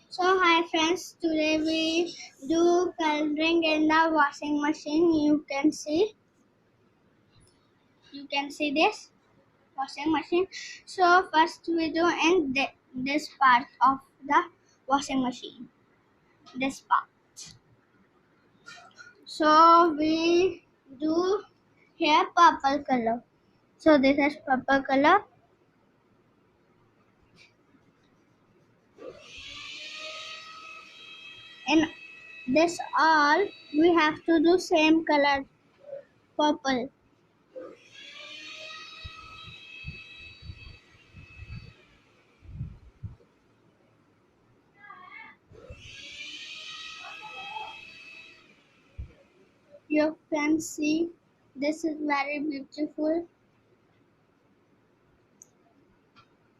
So hi friends, today we do coloring in the washing machine. You can see this washing machine. So first we do in this part of the washing machine. This part. So we do here purple color. So this is purple color. In this all we have to do same color purple. You can see this is very beautiful.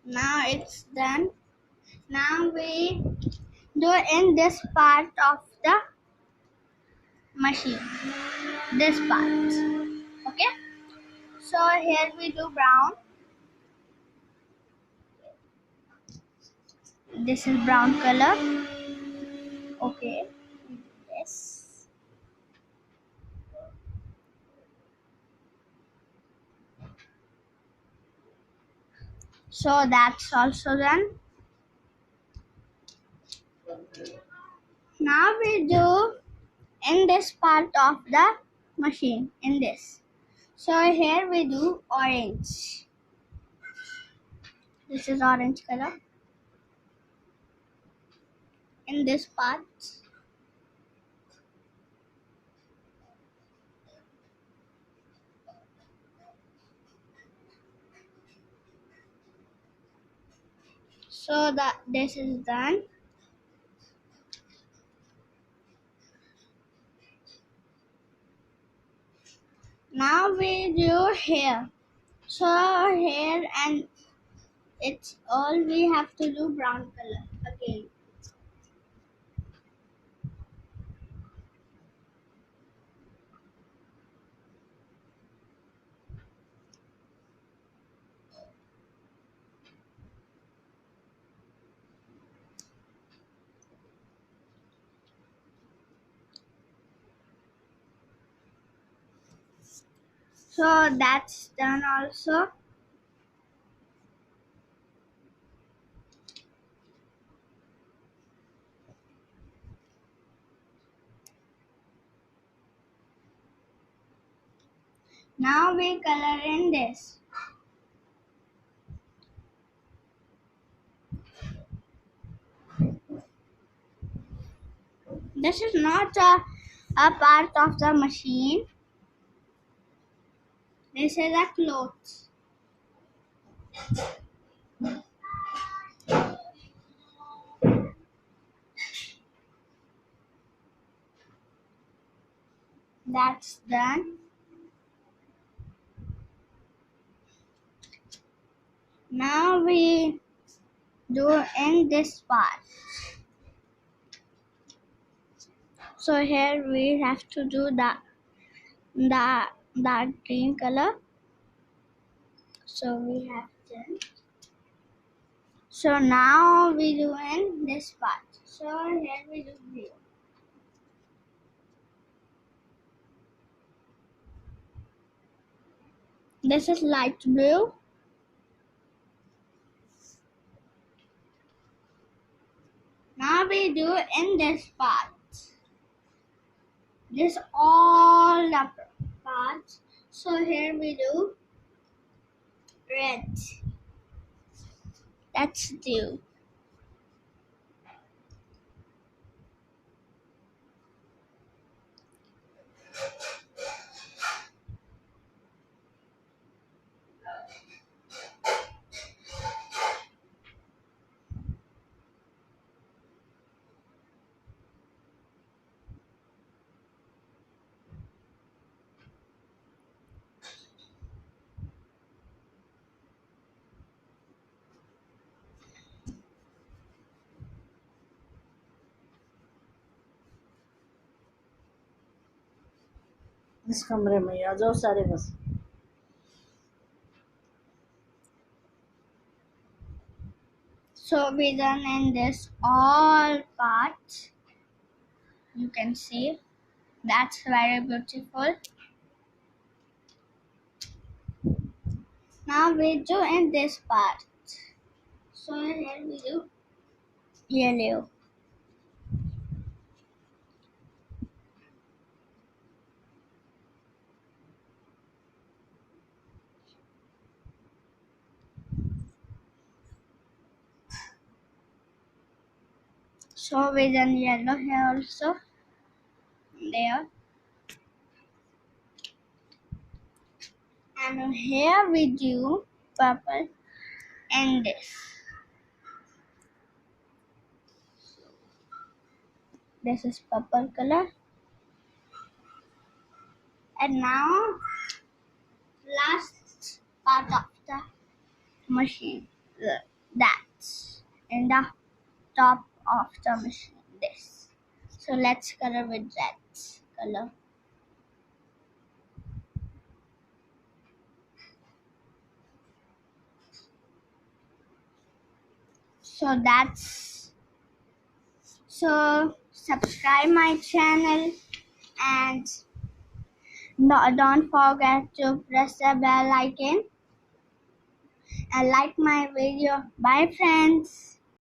Now it's done. Now we do in this part of the machine. This part. Okay. So here we do brown. This is brown color. Okay. Yes. So that's also done. Now we do in this part of the machine. In this. So here we do orange. This is orange color. In this part. So that this is done. Now we do hair. So hair and it's all we have to do brown color again. So that's done also. Now we color in this. This is not a part of the machine. This is a cloth. That's done. Now we do in this part. So here we have to do that green color. So we have done. So now we do in this part. So here we do blue. This is light blue. Now we do in this part. This all the parts. So here we do red. That's blue. इस कमरे में आ जाओ सारे बस So we done in this all parts. You can see that's very beautiful. Now we do in this part. So here we do yellow. So we done yellow here also. There. And here we do purple and this. This is purple color. And now last part of the machine. That's in the top of the machine. This. So let's color with red color. So that's so subscribe my channel and no, don't forget to press the bell icon and like my video. Bye friends.